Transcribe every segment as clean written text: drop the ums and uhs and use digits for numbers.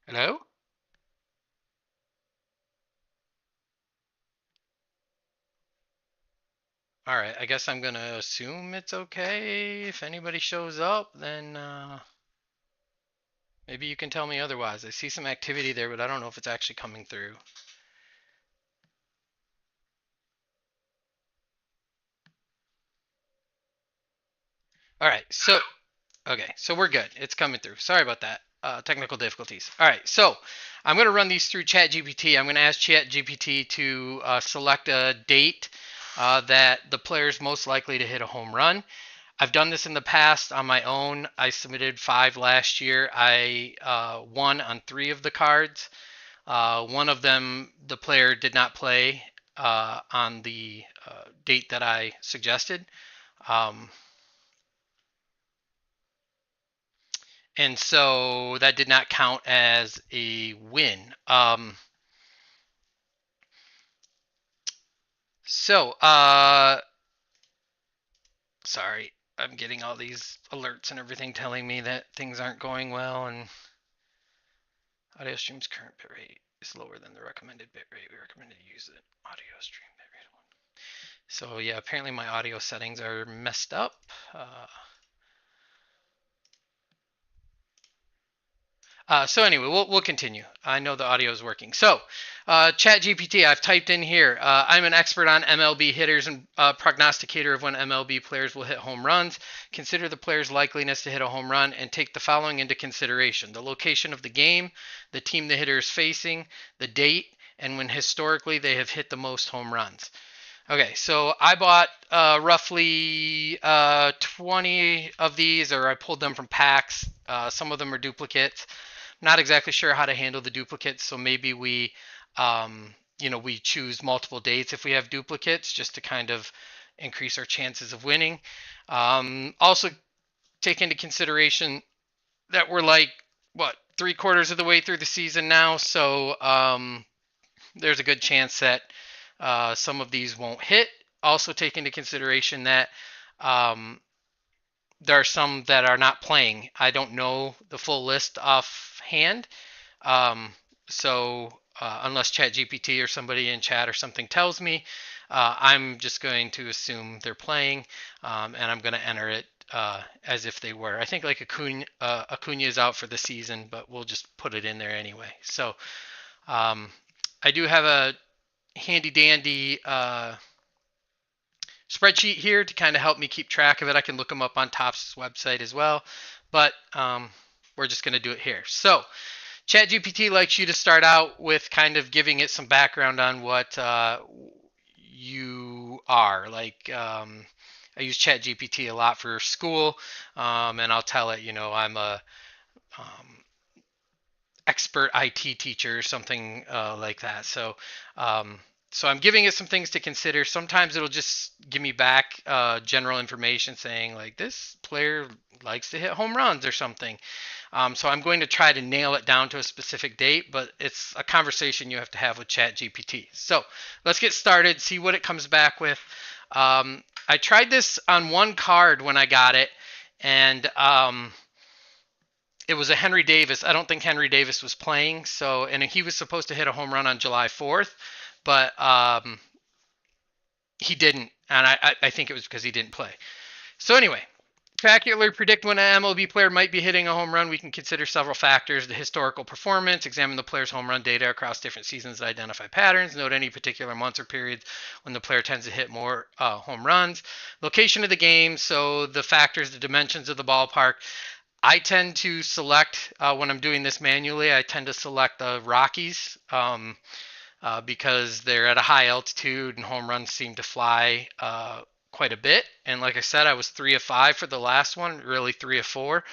Hello? All right, I guess I'm gonna assume it's okay. If anybody shows up, then maybe you can tell me otherwise. I see some activity there, but I don't know if it's actually coming through. All right, so okay, so we're good. It's coming through. Sorry about that. Technical difficulties. All right, so I'm gonna run these through ChatGPT. I'm gonna ask ChatGPT to select a date that the player's most likely to hit a home run. I've done this in the past on my own. I submitted 5 last year. I won on 3 of the cards. One of them, the player did not play on the date that I suggested. Um, and so that did not count as a win. So, sorry, I'm getting all these alerts and everything telling me that things aren't going well, and audio stream's current bitrate is lower than the recommended bitrate. We recommend to use the audio stream bitrate one. So yeah, apparently my audio settings are messed up. So anyway, we'll continue. I know the audio is working. So, ChatGPT, I've typed in here. I'm an expert on MLB hitters and prognosticator of when MLB players will hit home runs. Consider the player's likeliness to hit a home run and take the following into consideration: the location of the game, the team the hitter is facing, the date, and when historically they have hit the most home runs. Okay, so I bought roughly 20 of these, or I pulled them from packs. Some of them are duplicates. Not exactly sure how to handle the duplicates, so maybe we choose multiple dates if we have duplicates, just to kind of increase our chances of winning. Also, take into consideration that we're like what 3/4 of the way through the season now, so there's a good chance that some of these won't hit. Also, take into consideration that um, there are some that are not playing. I don't know the full list offhand. Um, so unless ChatGPT or somebody in chat or something tells me, I'm just going to assume they're playing, and I'm going to enter it as if they were. I think like Acuna is out for the season, but we'll just put it in there anyway. So um, I do have a handy dandy spreadsheet here to kind of help me keep track of it. I can look them up on Topps website as well, but we're just going to do it here. So ChatGPT likes you to start out with kind of giving it some background on what you are. Like I use ChatGPT a lot for school, and I'll tell it, I'm a um, expert IT teacher or something like that. So I'm giving it some things to consider. Sometimes it'll just give me back general information saying like this player likes to hit home runs or something. So I'm going to try to nail it down to a specific date, but it's a conversation you have to have with ChatGPT. So let's get started, see what it comes back with. I tried this on one card when I got it, and it was a Henry Davis. I don't think Henry Davis was playing, and he was supposed to hit a home run on July 4th, but he didn't, and I think it was because he didn't play. So anyway, to accurately predict when an MLB player might be hitting a home run, we can consider several factors: the historical performance, examine the player's home run data across different seasons to identify patterns, note any particular months or periods when the player tends to hit more home runs, location of the game, so the factors, the dimensions of the ballpark. I tend to select, when I'm doing this manually, I tend to select the Rockies because they're at a high altitude and home runs seem to fly quite a bit. And like I said, I was 3 of 5 for the last one, really 3 of 4.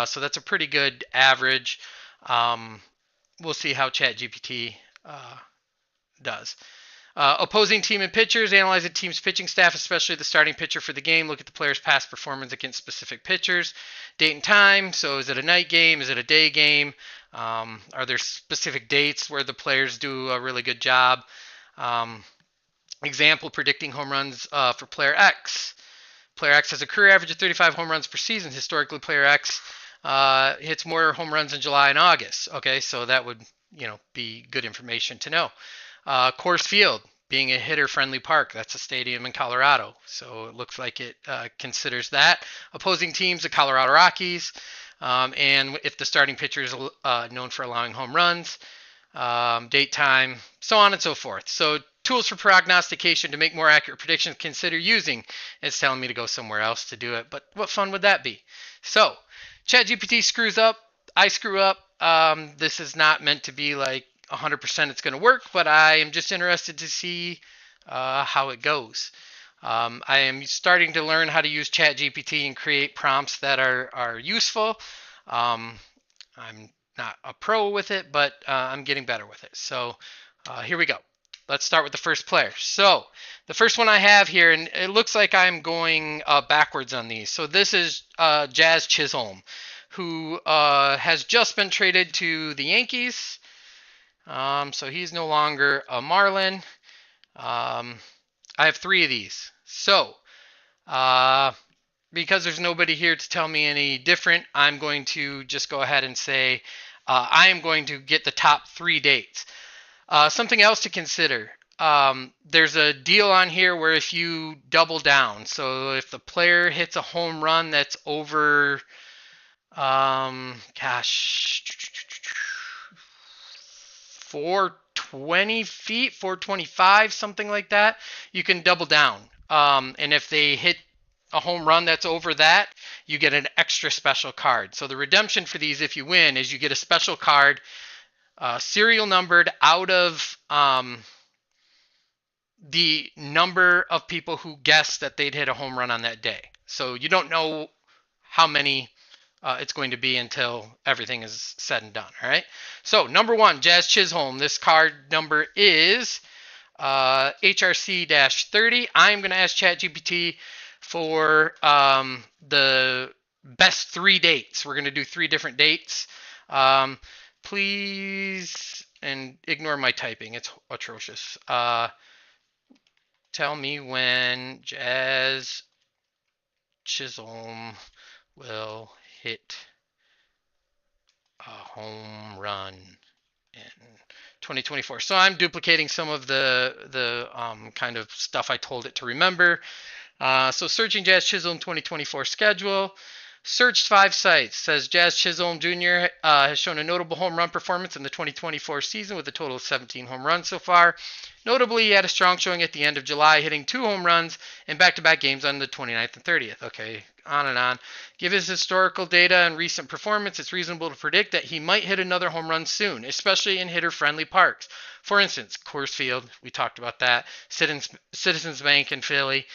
So that's a pretty good average. Um, we'll see how ChatGPT does. Opposing team and pitchers, analyze the team's pitching staff, especially the starting pitcher for the game. Look at the player's past performance against specific pitchers. Date and time. So is it a night game? Is it a day game? Are there specific dates where the players do a really good job? Um, Example, predicting home runs for player X. Player X has a career average of 35 home runs per season. Historically, player X hits more home runs in July and August. Okay, so that would be good information to know. Coors Field being a hitter-friendly park, that's a stadium in Colorado, so it looks like it considers that. Opposing teams, the Colorado Rockies, and if the starting pitcher is known for allowing home runs, date, time, so on and so forth. So tools for prognostication to make more accurate predictions, consider using. It's telling me to go somewhere else to do it, but what fun would that be? So ChatGPT screws up, I screw up. This is not meant to be like 100% it's going to work, but I am just interested to see how it goes. I am starting to learn how to use ChatGPT and create prompts that are useful. I'm not a pro with it, but I'm getting better with it. So here we go. Let's start with the first player. So the first one I have here, and it looks like I'm going backwards on these. So this is Jazz Chisholm, who has just been traded to the Yankees. So he's no longer a Marlin. I have 3 of these. So because there's nobody here to tell me any different, I'm going to just go ahead and say I am going to get the top 3 dates. Something else to consider. There's a deal on here where if you double down, so if the player hits a home run that's over, 420 feet, 425, something like that, you can double down. And if they hit a home run that's over that, you get an extra special card. So the redemption for these, if you win, is you get a special card, serial numbered out of the number of people who guessed that they'd hit a home run on that day. So you don't know how many it's going to be until everything is said and done. All right. So number 1, Jazz Chisholm. This card number is HRC-30. I'm going to ask ChatGPT for the best 3 dates. We're going to do 3 different dates. Please, and ignore my typing. It's atrocious. Tell me when Jazz Chisholm will hit a home run in 2024. So I'm duplicating some of the kind of stuff I told it to remember. So searching Jazz Chisholm 2024 schedule. Searched 5 sites. Says Jazz Chisholm Jr. Has shown a notable home run performance in the 2024 season with a total of 17 home runs so far. Notably, he had a strong showing at the end of July, hitting 2 home runs in back-to-back games on the 29th and 30th. Okay, on and on. Given his historical data and recent performance, it's reasonable to predict that he might hit another home run soon, especially in hitter-friendly parks. For instance, Coors Field, we talked about that, Citizens Bank in Philly.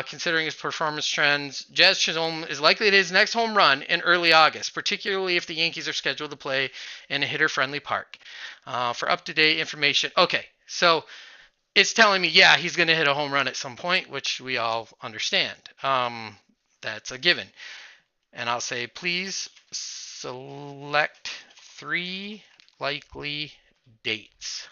Considering his performance trends, Jazz Chisholm is likely to hit his next home run in early August, particularly if the Yankees are scheduled to play in a hitter-friendly park. For up-to-date information, okay, so it's telling me, yeah, he's going to hit a home run at some point, which we all understand. That's a given. And I'll say, please select 3 likely dates.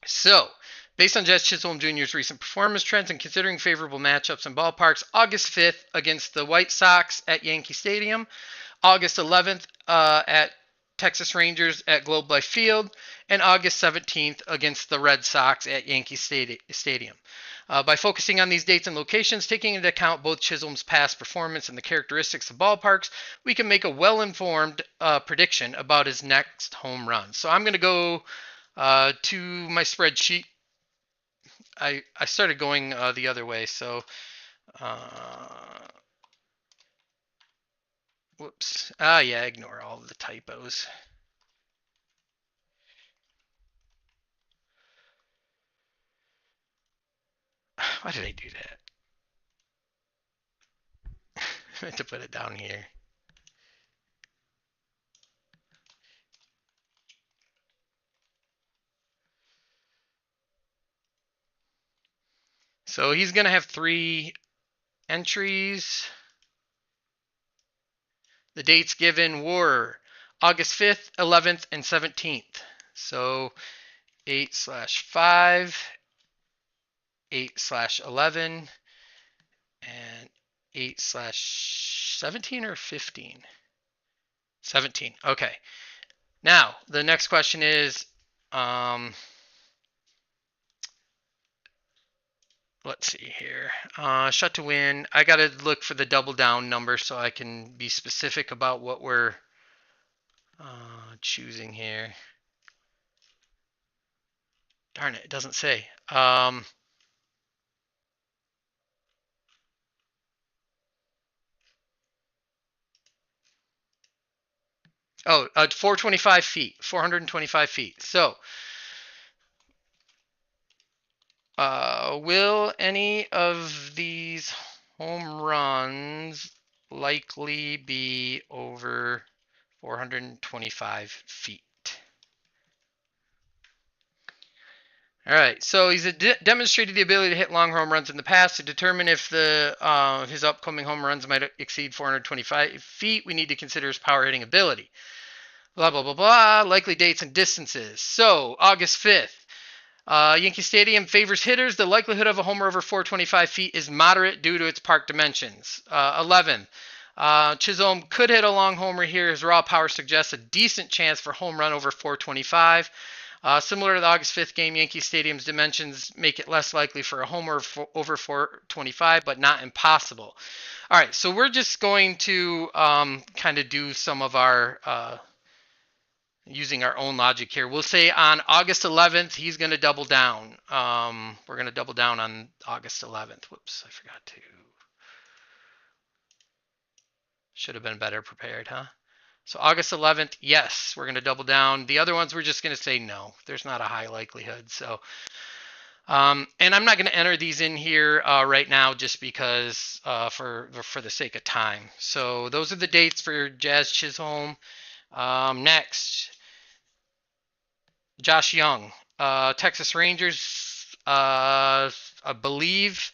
So, based on Jazz Chisholm Jr.'s recent performance trends and considering favorable matchups in ballparks, August 5th against the White Sox at Yankee Stadium, August 11th at Texas Rangers at Globe Life Field, and August 17th against the Red Sox at Yankee Stadium. By focusing on these dates and locations, taking into account both Chisholm's past performance and the characteristics of ballparks, we can make a well-informed prediction about his next home run. So I'm going to go to my spreadsheet. I started going the other way, so whoops. Yeah, ignore all of the typos. Why did I do that? I meant to put it down here. So he's going to have 3 entries. The dates given were August 5th, 11th, and 17th. So 8/5, 8/11, and 8/17 or 15? 17. Okay. Now, the next question is, let's see here. Shut to win. I got to look for the double down number so I can be specific about what we're choosing here. Darn it, it doesn't say. Oh, 425 feet, 425 feet. So, will any of these home runs likely be over 425 feet? All right, so he's demonstrated the ability to hit long home runs in the past. To determine if his upcoming home runs might exceed 425 feet, we need to consider his power hitting ability. Blah, blah, blah, blah. Likely dates and distances. So, August 5th. Yankee Stadium favors hitters. The likelihood of a homer over 425 feet is moderate due to its park dimensions. 11. Chisholm could hit a long homer here. His raw power suggests a decent chance for home run over 425. Similar to the August 5th game, Yankee Stadium's dimensions make it less likely for a homer over 425, but not impossible. All right, so we're just going to kind of do some of our using our own logic here. We'll say on August 11th, he's going to double down. We're going to double down on August 11th. Whoops, I forgot to. Should have been better prepared, huh? So August 11th, yes, we're going to double down. The other ones, we're just going to say no. There's not a high likelihood. So, and I'm not going to enter these in here right now just because for the sake of time. So those are the dates for Jazz Chisholm. Next, Josh Young, Texas Rangers. I believe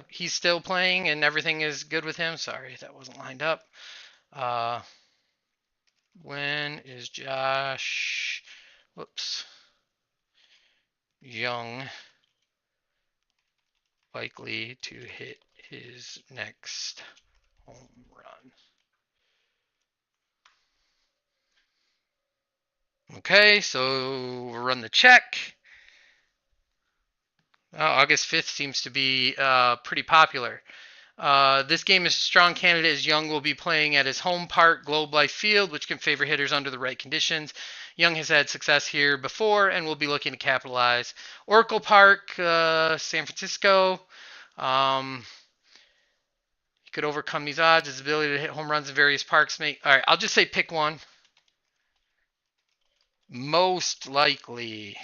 he's still playing and everything is good with him. Sorry, that wasn't lined up. When is Josh, Young likely to hit his next home run? Okay, so we'll run the check. August 5th seems to be pretty popular. This game is a strong candidate as Young will be playing at his home park, Globe Life Field, which can favor hitters under the right conditions. Young has had success here before and will be looking to capitalize. Oracle Park, San Francisco. He could overcome these odds. His ability to hit home runs in various parks may. All right, I'll just say pick one. Most likely.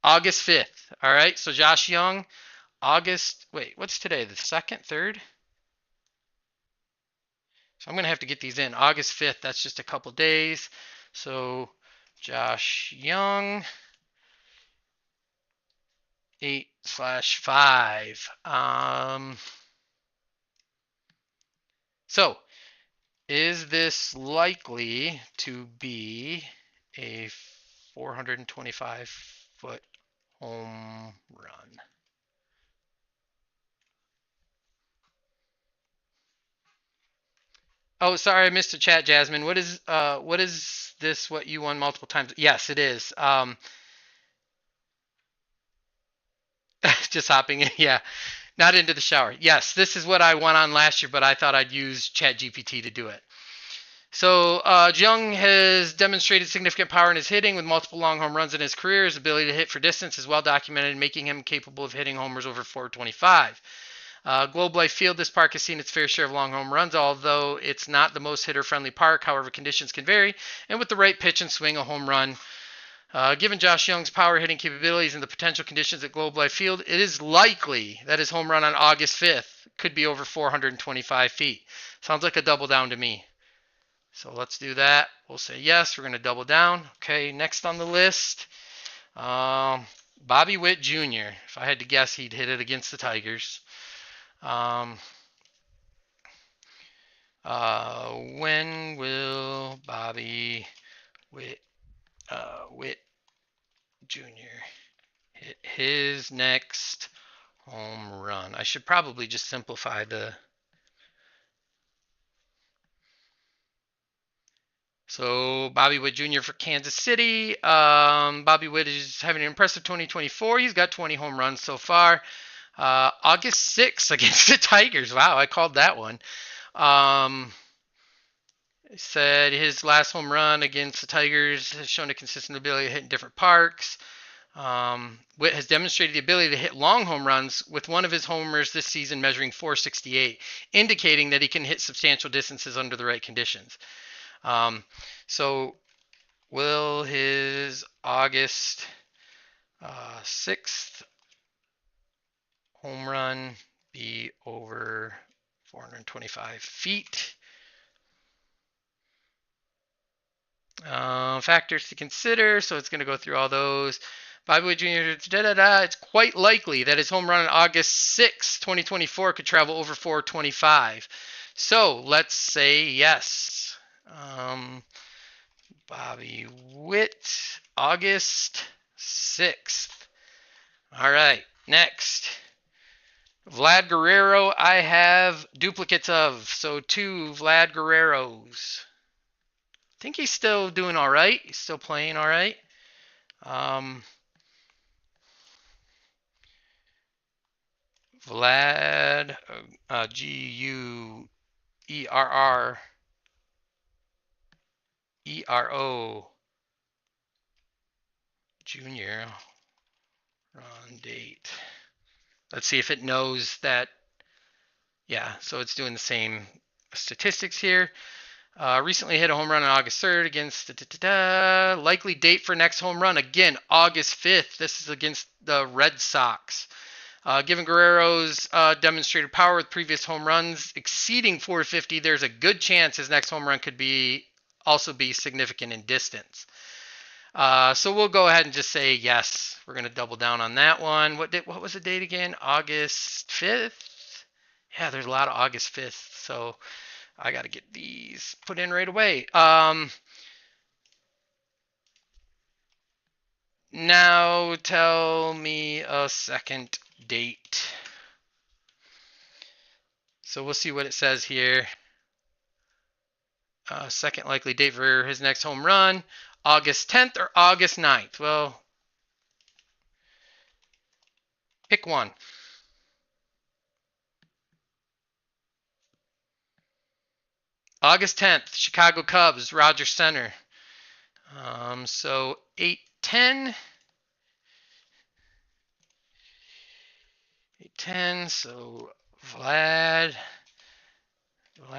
August 5th. All right, so Josh Young, wait, what's today? The 2nd, 3rd? So I'm going to have to get these in. August 5th, that's just a couple days. So Josh Young, 8/5. So is this likely to be a 425-foot home run? Oh, sorry, I missed the chat, Jasmine. What is this? What you won multiple times? Yes, it is. Just hopping in. Yeah, not into the shower. Yes, this is what I won on last year, but I thought I'd use ChatGPT to do it. So Jung has demonstrated significant power in his hitting with multiple long home runs in his career. His ability to hit for distance is well documented, making him capable of hitting homers over 425. Globe Life Field, this park has seen its fair share of long home runs, although it's not the most hitter-friendly park. However, conditions can vary, and with the right pitch and swing, a home run. Given Josh Young's power hitting capabilities and the potential conditions at Globe Life Field, it is likely that his home run on August 5th could be over 425 feet. Sounds like a double down to me. So let's do that. We'll say yes. We're going to double down. Okay, next on the list, Bobby Witt Jr. If I had to guess, he'd hit it against the Tigers. When will Bobby Witt Jr. hit his next home run. I should probably just simplify the... So Bobby Witt Jr. for Kansas City. Bobby Witt is having an impressive 2024. He's got 20 home runs so far. August 6th against the Tigers. Wow, I called that one. Said his last home run against the Tigers has shown a consistent ability to hit in different parks. Witt has demonstrated the ability to hit long home runs, with one of his homers this season measuring 468, indicating that he can hit substantial distances under the right conditions. So will his August 6th home run be over 425 feet? Factors to consider. So it's going to go through all those. Bobby Witt Jr. It's quite likely that his home run on August 6, 2024 could travel over 425. So let's say yes. Bobby Witt, August 6th. All right, next. Vlad Guerrero, I have duplicates of. So 2 Vlad Guerreros. I think he's still doing all right. He's still playing all right. Vlad, Guerrero Jr. Run date. Let's see if it knows that. Yeah, so it's doing the same statistics here. Recently hit a home run on August 3rd against likely date for next home run. Again, August 5th. This is against the Red Sox. Given Guerrero's demonstrated power with previous home runs exceeding 450, there's a good chance his next home run could also be significant in distance. So we'll go ahead and just say yes. We're going to double down on that one. What was the date again? August 5th? Yeah, there's a lot of August 5th. So I got to get these put in right away. Now tell me a second date. So we'll see what it says here. Second likely date for his next home run, August 10th or August 9th. Well, pick one. August 10th, Chicago Cubs, Rogers Center. So 8-10. 8-10, so Vlad, what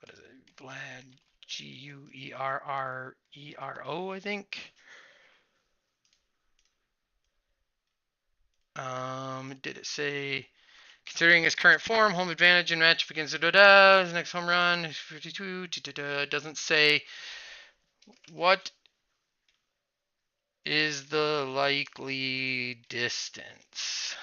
is it? Vlad, Guerrero, I think. Did it say, considering his current form, home advantage and matchup against his next home run, 52, doesn't say what is the likely distance.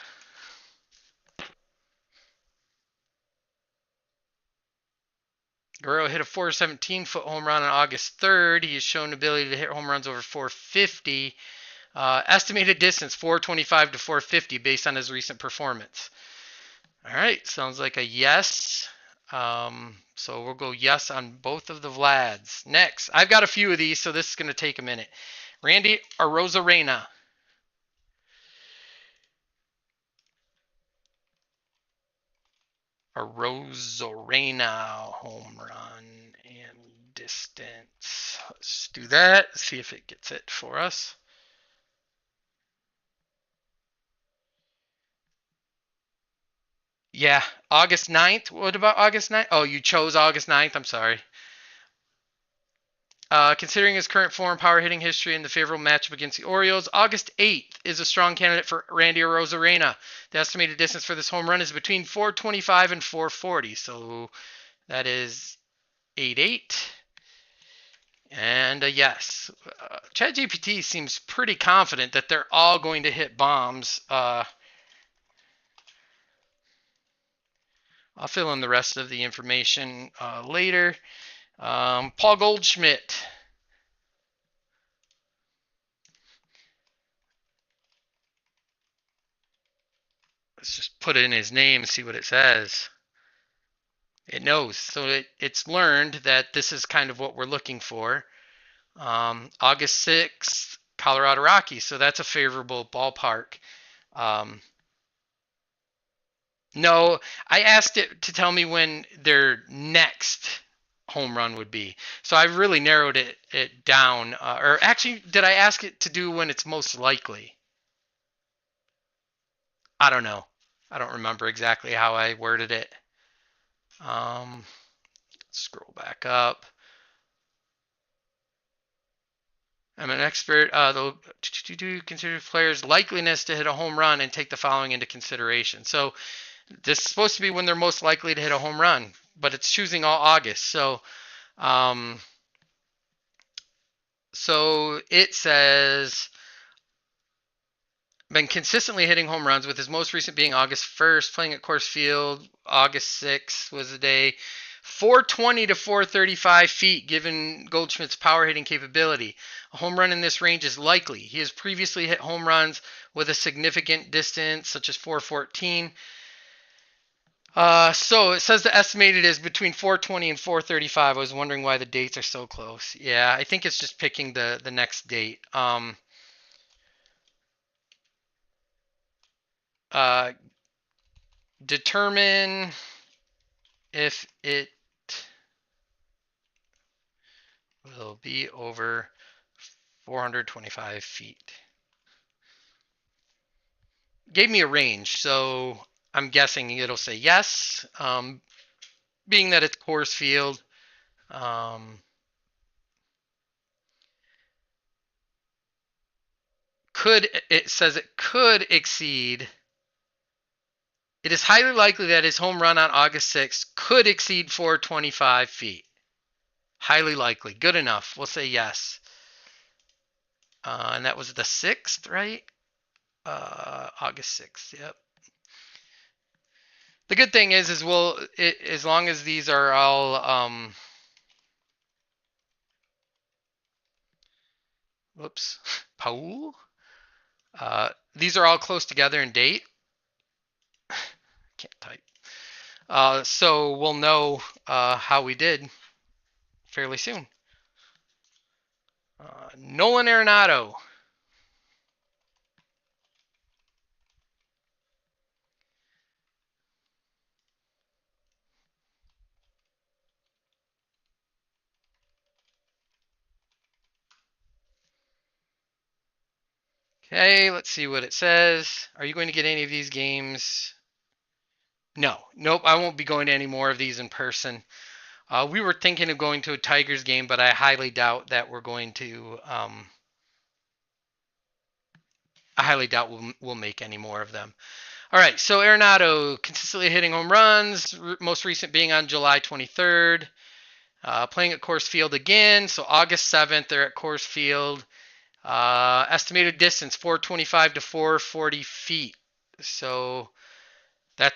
Guerrero hit a 417-foot home run on August 3rd. He has shown ability to hit home runs over 450. Estimated distance 425 to 450 based on his recent performance. All right, sounds like a yes. So we'll go yes on both of the Vlads. Next, I've got a few of these, so this is going to take a minute. Randy Arozarena. Arozarena home run and distance. Let's do that. See if it gets it for us. Yeah, August 9th. What about August 9th? Oh, you chose August 9th. I'm sorry. Considering his current form, power hitting history, and the favorable matchup against the Orioles, August 8th is a strong candidate for Randy Arozarena. The estimated distance for this home run is between 425 and 440. So that is 8-8. And a yes. ChatGPT seems pretty confident that they're all going to hit bombs. I'll fill in the rest of the information later. Paul Goldschmidt. Let's just put it in his name and see what it says. It knows. So it's learned that this is kind of what we're looking for. August 6th, Colorado Rockies. So that's a favorable ballpark. Um, no, I asked it to tell me when their next home run would be. So I really narrowed it down. Or actually, did I ask it to do when it's most likely? I don't know. I don't remember exactly how I worded it. Um, Scroll back up. I'm an expert. They'll consider players' likeliness to hit a home run and take the following into consideration. So this is supposed to be when they're most likely to hit a home run, but it's choosing all August. Um, so it says been consistently hitting home runs, with his most recent being August 1st, playing at Coors Field. August 6th was the day. 420 to 435 feet, given Goldschmidt's power hitting capability. A home run in this range is likely. He has previously hit home runs with a significant distance, such as 414. So it says the estimated is between 420 and 435. I was wondering why the dates are so close. Yeah, I think it's just picking the next date. Uh, Determine if it will be over 425 feet. Gave me a range, so I'm guessing it'll say yes. Being that it's Coors Field, it says it could exceed. It is highly likely that his home run on August 6th could exceed 425 feet. Highly likely. Good enough. We'll say yes. And that was the 6th, right? August 6th. Yep. The good thing is as long as these are all whoops, Paul. These are all close together in date. Can't type. So we'll know how we did fairly soon. Nolan Arenado. Okay, let's see what it says. Are you going to get any of these games? No. Nope, I won't be going to any more of these in person. We were thinking of going to a Tigers game, but I highly doubt that we're going to. I highly doubt we'll make any more of them. All right, so Arenado consistently hitting home runs, most recent being on July 23rd. Playing at Coors Field again, so August 7th, they're at Coors Field. Estimated distance 425 to 440 feet. So that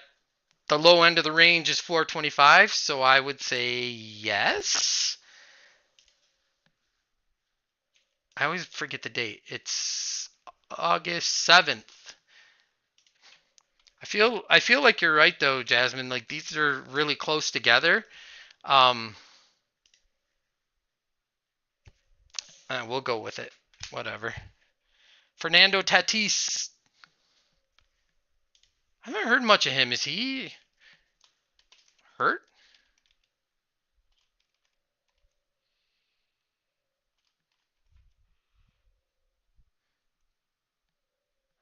the low end of the range is 425, so I would say yes. I always forget the date. It's August 7th. I feel like you're right though, Jasmine. Like these are really close together. Um, we'll go with it. Whatever. Fernando Tatis. I haven't heard much of him. Is he hurt?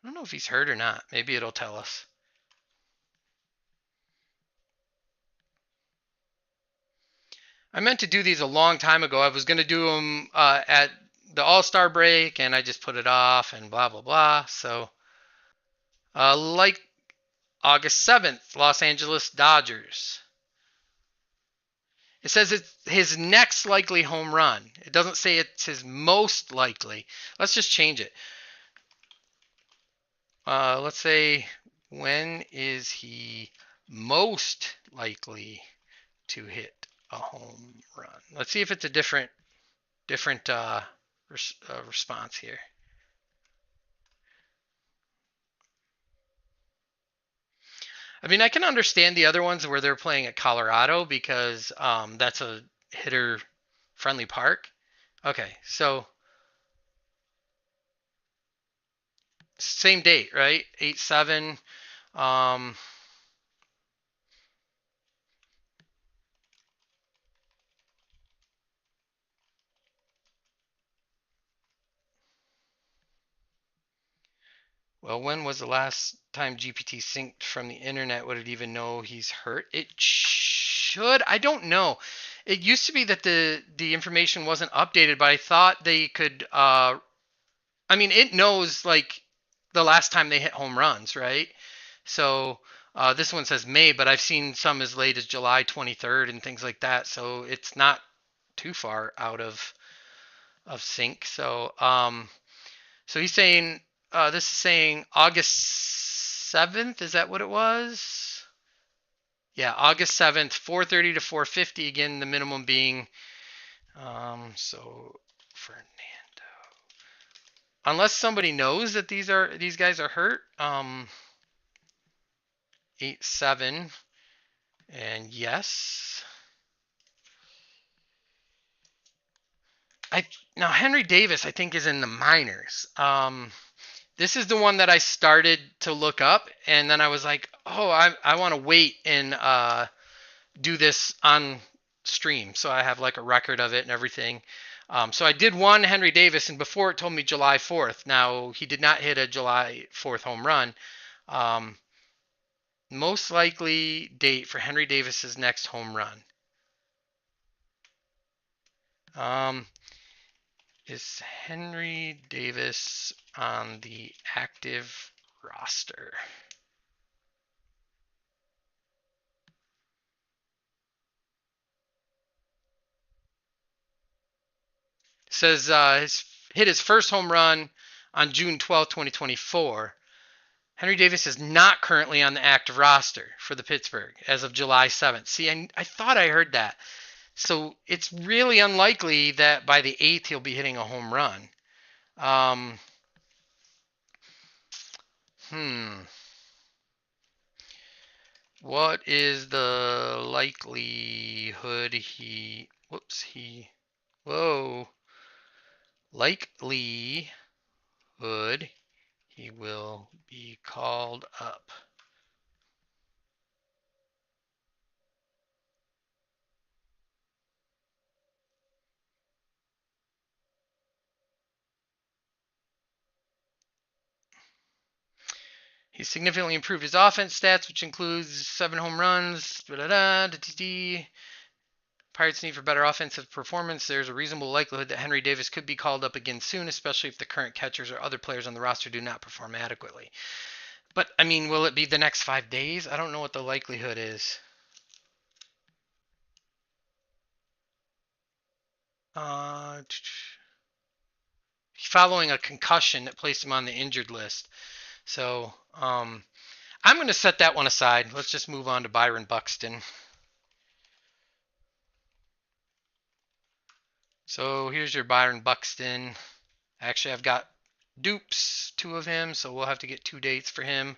I don't know if he's hurt or not. Maybe it'll tell us. I meant to do these a long time ago. I was going to do them at the All-Star break, and I just put it off and blah, blah, blah. So, like August 7th, Los Angeles Dodgers. It says it's his next likely home run. It doesn't say it's his most likely. Let's just change it. Let's say, when is he most likely to hit a home run? Let's see if it's a different response here. I mean, I can understand the other ones where they're playing at Colorado because that's a hitter friendly park. Okay, so same date, right? 8/7. Um, well, when was the last time GPT synced from the internet? Would it even know he's hurt? It should. I don't know. It used to be that the information wasn't updated, but I thought they could. I mean, it knows like the last time they hit home runs, right? So this one says May, but I've seen some as late as July 23rd and things like that. So it's not too far out of sync. So he's saying this is saying August 7th. Is that what it was? Yeah, August 7th, 4:30 to 4:50. Again, the minimum being so Fernando. Unless somebody knows that these guys are hurt. 8/7 and yes. I Now Henry Davis I think is in the minors. This is the one that I started to look up, and then I was like, oh, I want to wait and do this on stream, so I have like a record of it and everything. So I did one Henry Davis, and before it told me July 4th. Now he did not hit a July 4th home run. Um, Most likely date for Henry Davis's next home run. Um, is Henry Davis on the active roster? It says hit his first home run on June 12th, 2024. Henry Davis is not currently on the active roster for the Pittsburgh as of July 7th. See, I thought I heard that. So it's really unlikely that by the 8th he'll be hitting a home run. Um, hmm. What is the likelihood whoa, likelihood he will be called up? He significantly improved his offense stats, which includes 7 home runs. Pirates need for better offensive performance. There's a reasonable likelihood that Henry Davis could be called up again soon, especially if the current catchers or other players on the roster do not perform adequately. But, I mean, will it be the next 5 days? I don't know what the likelihood is. Following a concussion that placed him on the injured list. So, I'm going to set that one aside. Let's just move on to Byron Buxton. So here's your Byron Buxton. Actually, I've got dupes, 2 of him, so we'll have to get 2 dates for him.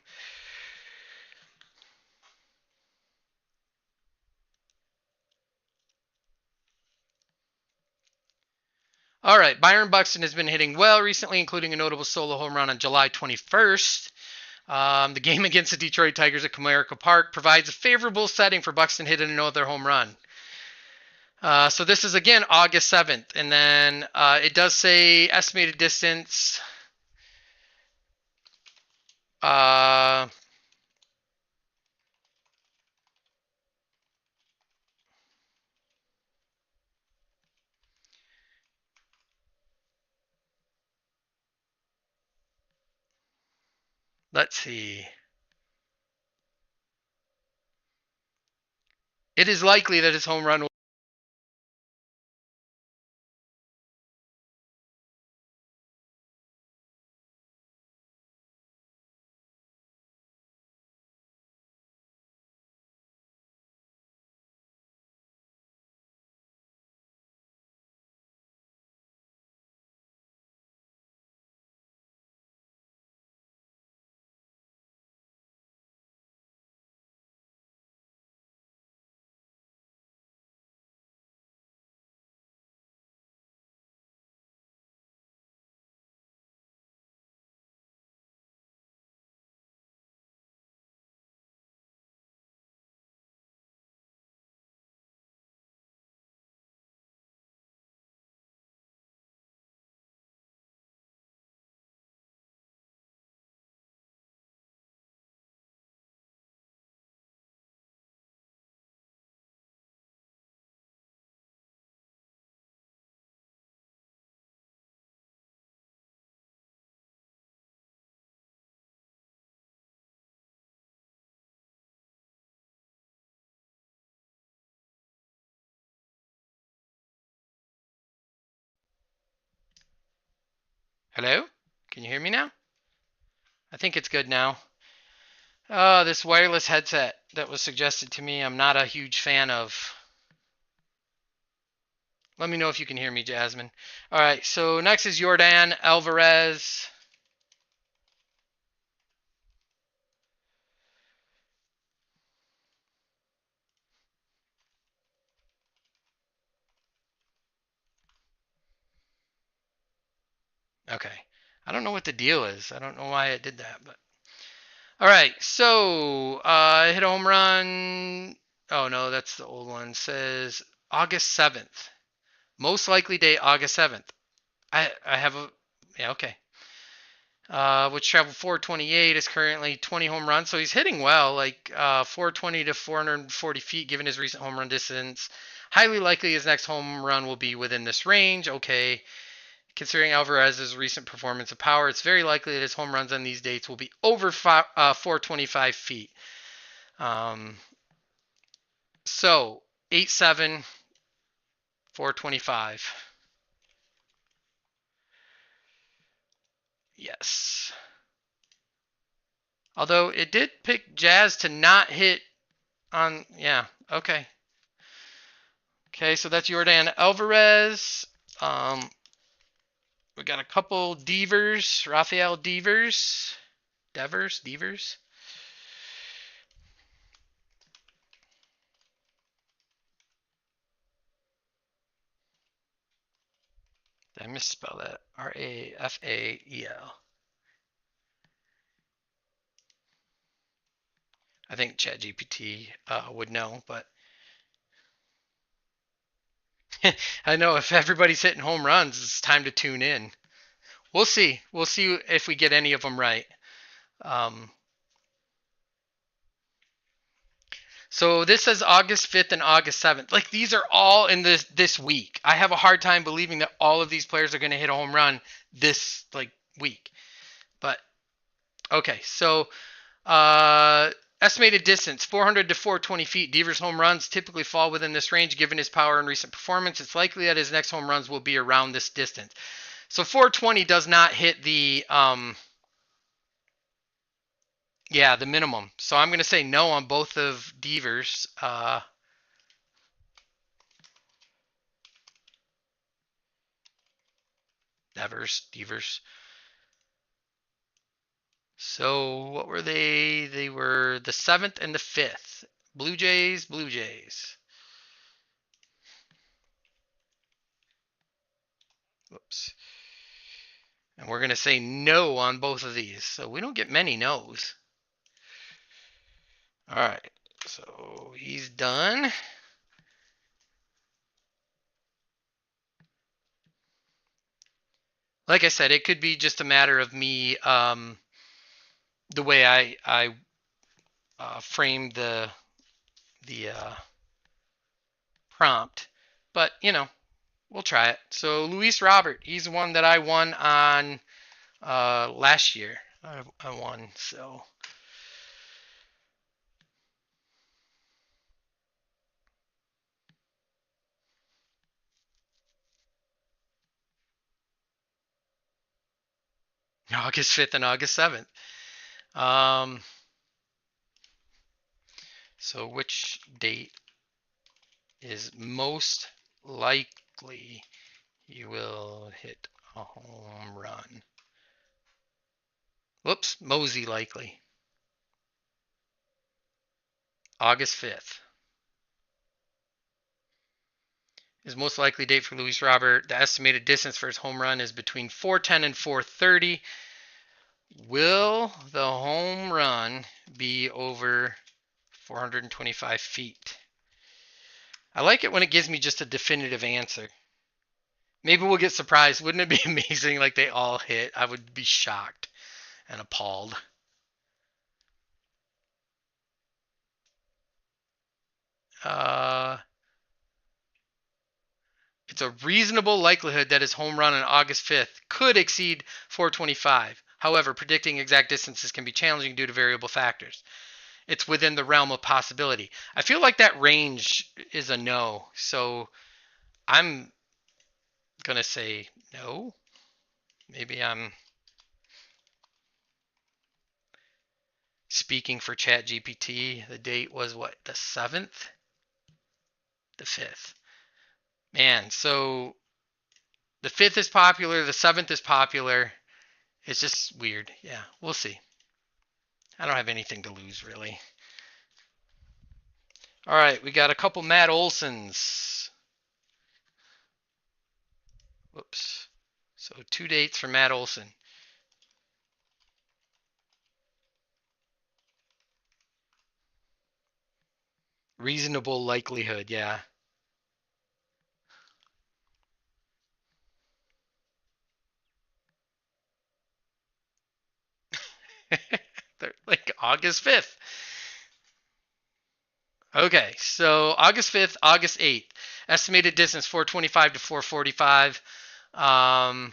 All right, Byron Buxton has been hitting well recently, including a notable solo home run on July 21st. The game against the Detroit Tigers at Comerica Park provides a favorable setting for Buxton hitting another home run. So this is again August 7th, and then it does say estimated distance. Let's see. It is likely that his home run will Hello? Can you hear me now? I think it's good now. This wireless headset that was suggested to me, I'm not a huge fan of. Let me know if you can hear me, Jasmine. All right, so next is Jordan Alvarez. Okay. I don't know what the deal is. I don't know why it did that, but all right. So, hit a home run. Oh no, that's the old one. It says August 7th. Most likely date August 7th. I have a yeah, okay. Which traveled 428 is currently 20 home runs, so he's hitting well, like 420 to 440 feet, given his recent home run distance. Highly likely his next home run will be within this range. Okay, considering Alvarez's recent performance of power, it's very likely that his home runs on these dates will be over 425 feet. Um, so 8-7, 425. Yes. Although it did pick Jazz to not hit on, yeah, okay. Okay, so that's Jordan Alvarez. We got a couple Devers, Rafael Devers. Devers. Did I misspell that? Rafael. I think ChatGPT would know, but I know if everybody's hitting home runs, it's time to tune in. We'll see. We'll see if we get any of them right. Um, so this says August 5th and August 7th. Like these are all in this week. I have a hard time believing that all of these players are going to hit a home run this like week. But okay, so estimated distance 400 to 420 feet. Devers' home runs typically fall within this range given his power and recent performance. It's likely that his next home runs will be around this distance. So 420 does not hit the yeah, the minimum. So I'm going to say no on both of Devers. Devers. So what were they? They were the 7th and the 5th. Blue Jays. Whoops. And we're going to say no on both of these. So we don't get many no's. All right. So he's done. Like I said, it could be just a matter of me, the way I framed the prompt. But you know, we'll try it. So Luis Robert, he's the one that I won on last year. I won. So August 5th and August 7th. Um, so which date is most likely you will hit a home run? Whoops, Mosey likely. August 5th is most likely date for Luis Robert. The estimated distance for his home run is between 410 and 430. Will the home run be over 425 feet? I like it when it gives me just a definitive answer. Maybe we'll get surprised. Wouldn't it be amazing? Like they all hit. I would be shocked and appalled. Uh, it's a reasonable likelihood that his home run on August 5th could exceed 425. However, predicting exact distances can be challenging due to variable factors. It's within the realm of possibility. I feel like that range is a no. So I'm going to say no. Maybe I'm speaking for ChatGPT. The date was what? The 7th? The 5th. Man, so the 5th is popular, the 7th is popular. It's just weird. Yeah, we'll see. I don't have anything to lose, really. All right, we got a couple Matt Olsons. Whoops. So 2 dates for Matt Olson. Reasonable likelihood, yeah. They're like August 5th. Okay, so August 5th, August 8th. Estimated distance 425 to 445. Um,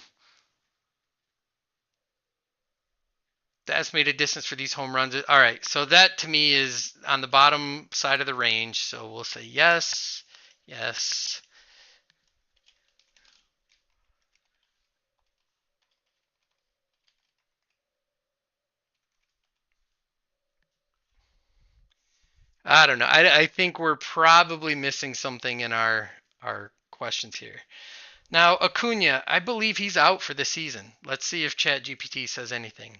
the estimated distance for these home runs. All right, so that to me is on the bottom side of the range. So we'll say yes, yes. I don't know. I think we're probably missing something in our questions here. Now, Acuna, I believe he's out for the season. Let's see if ChatGPT says anything.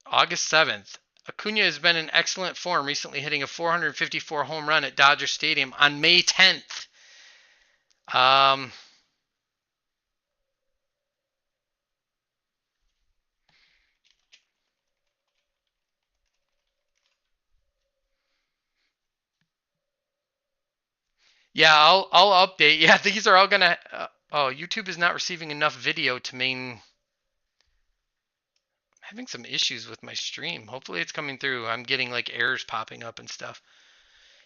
August 7th. Acuna has been in excellent form, recently hitting a 454 home run at Dodger Stadium on May 10th. Um, yeah, I'll update. Yeah, these are all gonna. Oh, YouTube is not receiving enough video to main. I'm having some issues with my stream. Hopefully, it's coming through. I'm getting like errors popping up and stuff.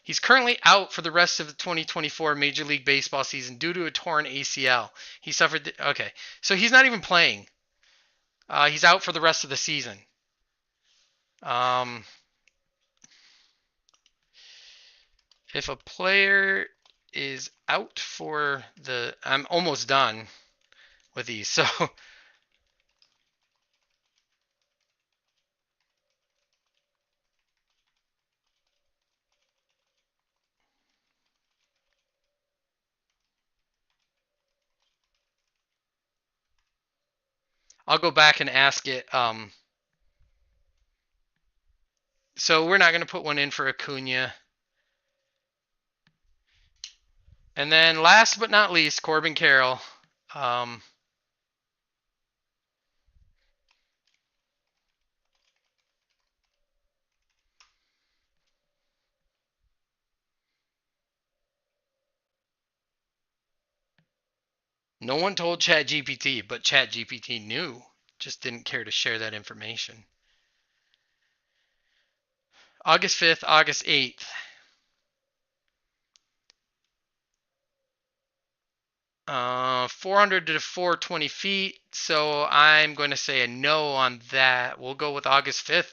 He's currently out for the rest of the 2024 Major League Baseball season due to a torn ACL. He suffered. Okay, so he's not even playing. He's out for the rest of the season. Um, if a player is out for the, I'm almost done with these. So I'll go back and ask it. So we're not going to put one in for Acuna. And then last but not least, Corbin Carroll. Um, no one told ChatGPT, but ChatGPT knew, just didn't care to share that information. August 5th, August 8th. 400 to 420 feet. So I'm going to say a no on that. We'll go with August 5th,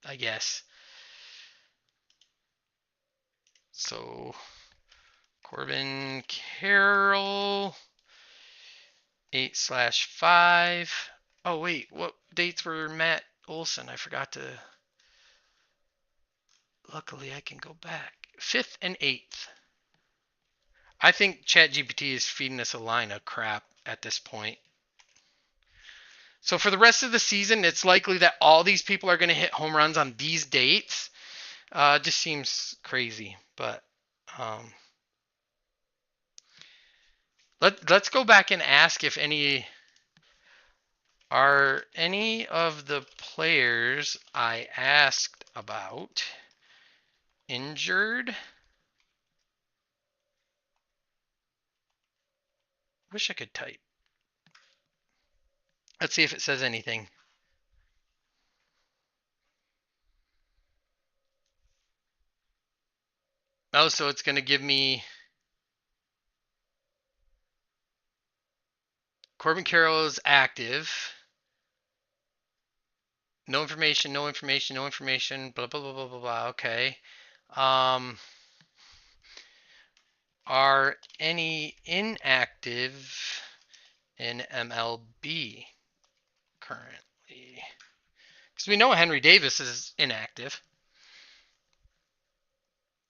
I guess. So Corbin Carroll 8/5. Oh wait, what dates were Matt Olson? I forgot to. Luckily, I can go back. 5th and 8th. I think ChatGPT is feeding us a line of crap at this point. So for the rest of the season, it's likely that all these people are going to hit home runs on these dates. Just seems crazy, but let's go back and ask if any of the players I asked about injured. Wish I could type. Let's see if it says anything. Oh, so it's going to give me Corbin Carroll is active. No information, no information, no information, blah, blah, blah, blah, blah, blah. Okay. Are any inactive in MLB currently? Because we know Henry Davis is inactive,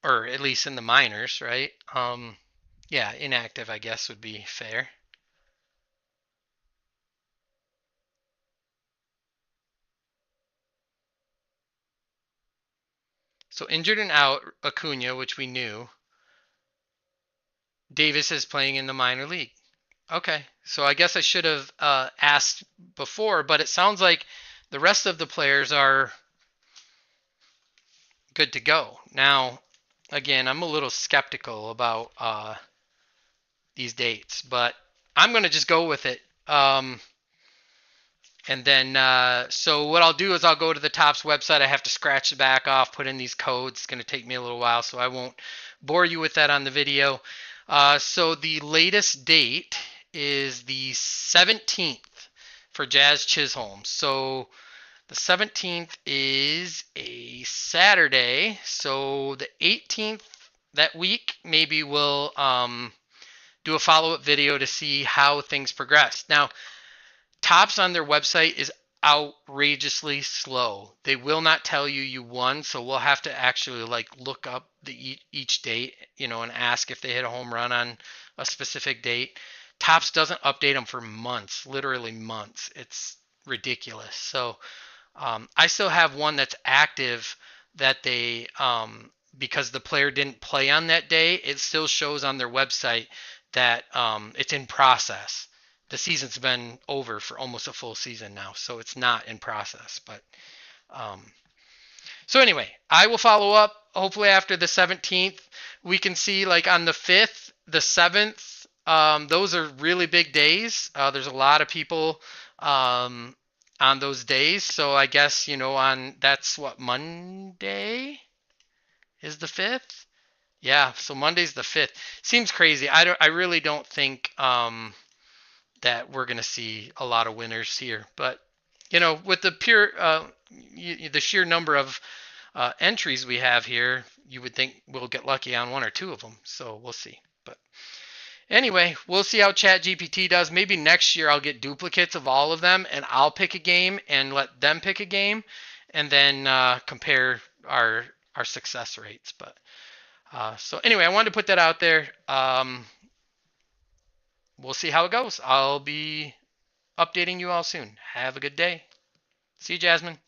or at least in the minors, right? Yeah, inactive, I guess, would be fair. So injured and out, Acuna, which we knew. Davis is playing in the minor league. Okay, so I guess I should have asked before, but it sounds like the rest of the players are good to go. Now, again, I'm a little skeptical about these dates, but I'm going to just go with it. And then, so what I'll do is I'll go to the Topps website. I have to scratch the back off, put in these codes. It's going to take me a little while, so I won't bore you with that on the video. So the latest date is the 17th for Jazz Chisholm. So the 17th is a Saturday. So the 18th that week, maybe we'll do a follow-up video to see how things progress. Now, Topps on their website is outrageously slow. They will not tell you you won, so we'll have to actually like look up each date, and ask if they hit a home run on a specific date. Topps doesn't update them for months, literally months. It's ridiculous. So I still have one that's active that they because the player didn't play on that day, it still shows on their website that it's in process. The season's been over for almost a full season now, so it's not in process. But um, so anyway, I will follow up. Hopefully after the 17th, we can see like on the 5th, the 7th. Those are really big days. There's a lot of people on those days. So I guess on that's what Monday is the 5th. Yeah, so Monday's the 5th. Seems crazy. I really don't think that we're going to see a lot of winners here. But with the the sheer number of entries we have here, you would think we'll get lucky on one or two of them. So we'll see. But anyway, we'll see how ChatGPT does. Maybe next year I'll get duplicates of all of them, and I'll pick a game and let them pick a game, and then compare our success rates. But so anyway, I wanted to put that out there. We'll see how it goes. I'll be updating you all soon. Have a good day. See you, Jasmine.